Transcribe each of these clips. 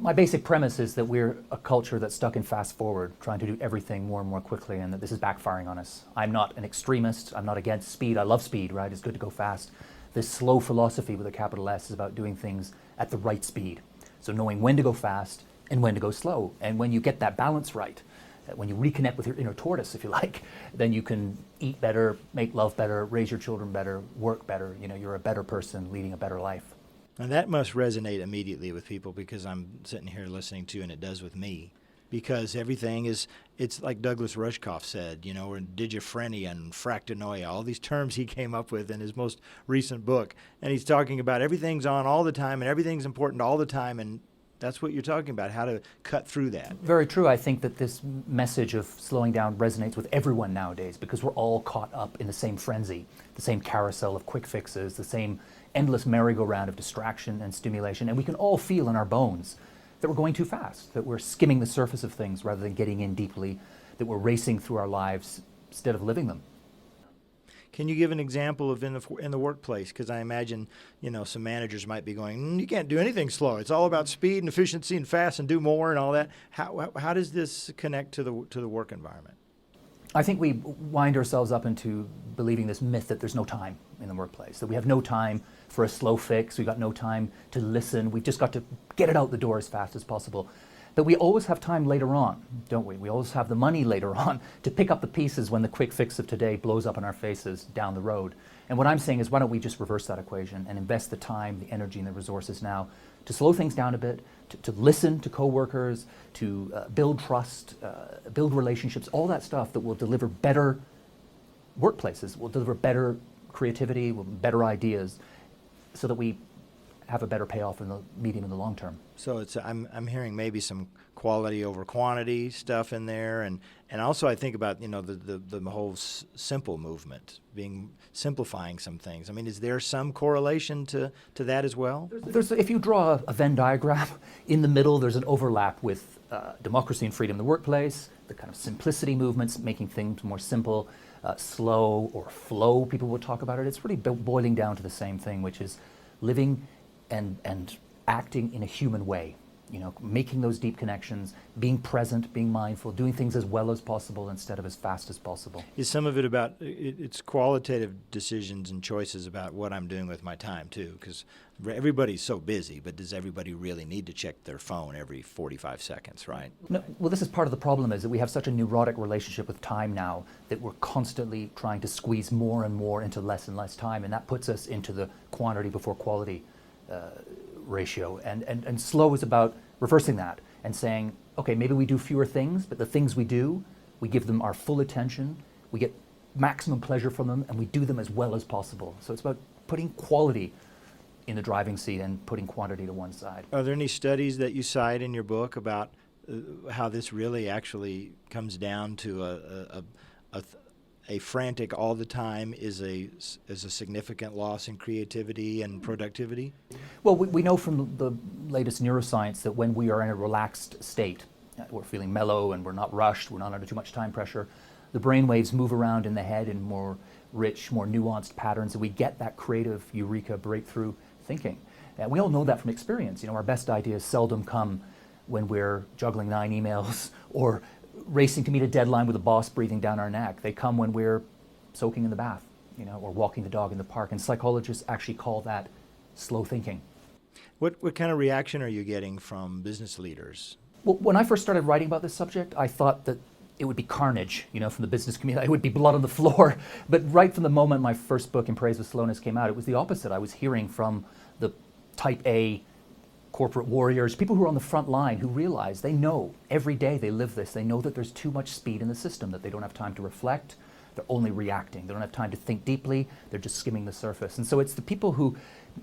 My basic premise is that we're a culture that's stuck in fast forward, trying to do everything more and more quickly, and that this is backfiring on us. I'm not an extremist. I'm not against speed. I love speed, right? It's good to go fast. This slow philosophy with a capital S is about doing things at the right speed. So knowing when to go fast and when to go slow. And when you get that balance right, when you reconnect with your inner tortoise, if you like, then you can eat better, make love better, raise your children better, work better. You know, you're a better person leading a better life. And that must resonate immediately with people, because I'm sitting here listening to, and it does with me, because everything is, it's like Douglas Rushkoff said, you know, or digiphrenia and fractanoia, all these terms he came up with in his most recent book. And he's talking about everything's on all the time and everything's important all the time, and that's what you're talking about, how to cut through that. Very true. I think that this message of slowing down resonates with everyone nowadays, because we're all caught up in the same frenzy, the same carousel of quick fixes, the same endless merry-go-round of distraction and stimulation. And we can all feel in our bones that we're going too fast, that we're skimming the surface of things rather than getting in deeply, that we're racing through our lives instead of living them. Can you give an example of in the workplace? Because I imagine, you know, some managers might be going, you can't do anything slow. It's all about speed and efficiency and fast and do more and all that. How does this connect to the work environment? I think we wind ourselves up into believing this myth that there's no time in the workplace, that we have no time for a slow fix, we've got no time to listen, we've just got to get it out the door as fast as possible. That we always have time later on, don't we? We always have the money later on to pick up the pieces when the quick fix of today blows up in our faces down the road. And what I'm saying is, why don't we just reverse that equation and invest the time, the energy, and the resources now to slow things down a bit, to listen to coworkers, to build trust, build relationships, all that stuff that will deliver better workplaces, will deliver better creativity, better ideas, so that we have a better payoff in the medium and the long term. So it's I'm hearing maybe some quality over quantity stuff in there, and also I think about, you know, the whole simple movement, simplifying some things. I mean, is there some correlation to that as well? If you draw a Venn diagram, in the middle there's an overlap with democracy and freedom in the workplace, the kind of simplicity movements, making things more simple, slow or flow, people will talk about it. It's really boiling down to the same thing, which is living and acting in a human way, you know, making those deep connections, being present, being mindful, doing things as well as possible instead of as fast as possible. Is some of it about, it's qualitative decisions and choices about what I'm doing with my time too? Because everybody's so busy, but does everybody really need to check their phone every 45 seconds, right? No, well, this is part of the problem, is that we have such a neurotic relationship with time now that we're constantly trying to squeeze more and more into less and less time, and that puts us into the quantity before quality ratio. And slow is about reversing that and saying, okay, maybe we do fewer things, but the things we do, we give them our full attention, we get maximum pleasure from them, and we do them as well as possible. So it's about putting quality in the driving seat and putting quantity to one side. Are there any studies that you cite in your book about how this really actually comes down to a frantic all the time is a significant loss in creativity and productivity? Well, we know from the latest neuroscience that when we are in a relaxed state, we're feeling mellow and we're not rushed, we're not under too much time pressure, the brain waves move around in the head in more rich, more nuanced patterns, and we get that creative eureka breakthrough thinking. And we all know that from experience. You know, our best ideas seldom come when we're juggling 9 emails or racing to meet a deadline with a boss breathing down our neck. They come when we're soaking in the bath, you know, or walking the dog in the park. And psychologists actually call that slow thinking. What kind of reaction are you getting from business leaders? Well, when I first started writing about this subject, I thought that it would be carnage, you know, from the business community. It would be blood on the floor. But right from the moment my first book, In Praise of Slowness, came out, it was the opposite. I was hearing from the type A corporate warriors, people who are on the front line, who realize, they know every day they live this, they know that there's too much speed in the system, that they don't have time to reflect, they're only reacting, they don't have time to think deeply, they're just skimming the surface. And so it's the people who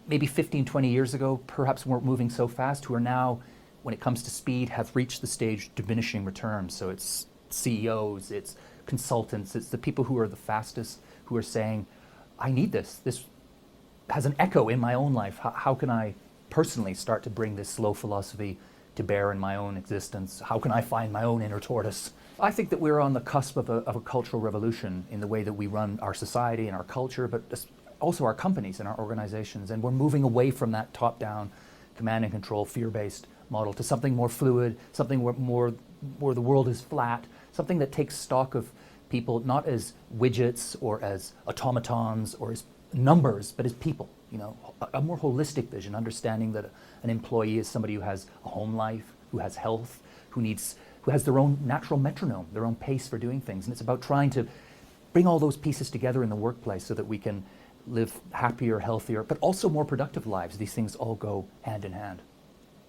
maybe 15, 20 years ago perhaps weren't moving so fast, who are now, when it comes to speed, have reached the stage of diminishing returns. So it's CEOs, it's consultants, it's the people who are the fastest, who are saying, I need this. This has an echo in my own life. How can I personally start to bring this slow philosophy to bear in my own existence? How can I find my own inner tortoise? I think that we're on the cusp of a cultural revolution in the way that we run our society and our culture, but also our companies and our organizations. And we're moving away from that top-down, command and control, fear-based model to something more fluid, something where the world is flat, something that takes stock of people not as widgets or as automatons or as numbers, but as people. You know, a more holistic vision, understanding that an employee is somebody who has a home life, who has health, who has their own natural metronome, their own pace for doing things. And it's about trying to bring all those pieces together in the workplace so that we can live happier, healthier, but also more productive lives. These things all go hand in hand.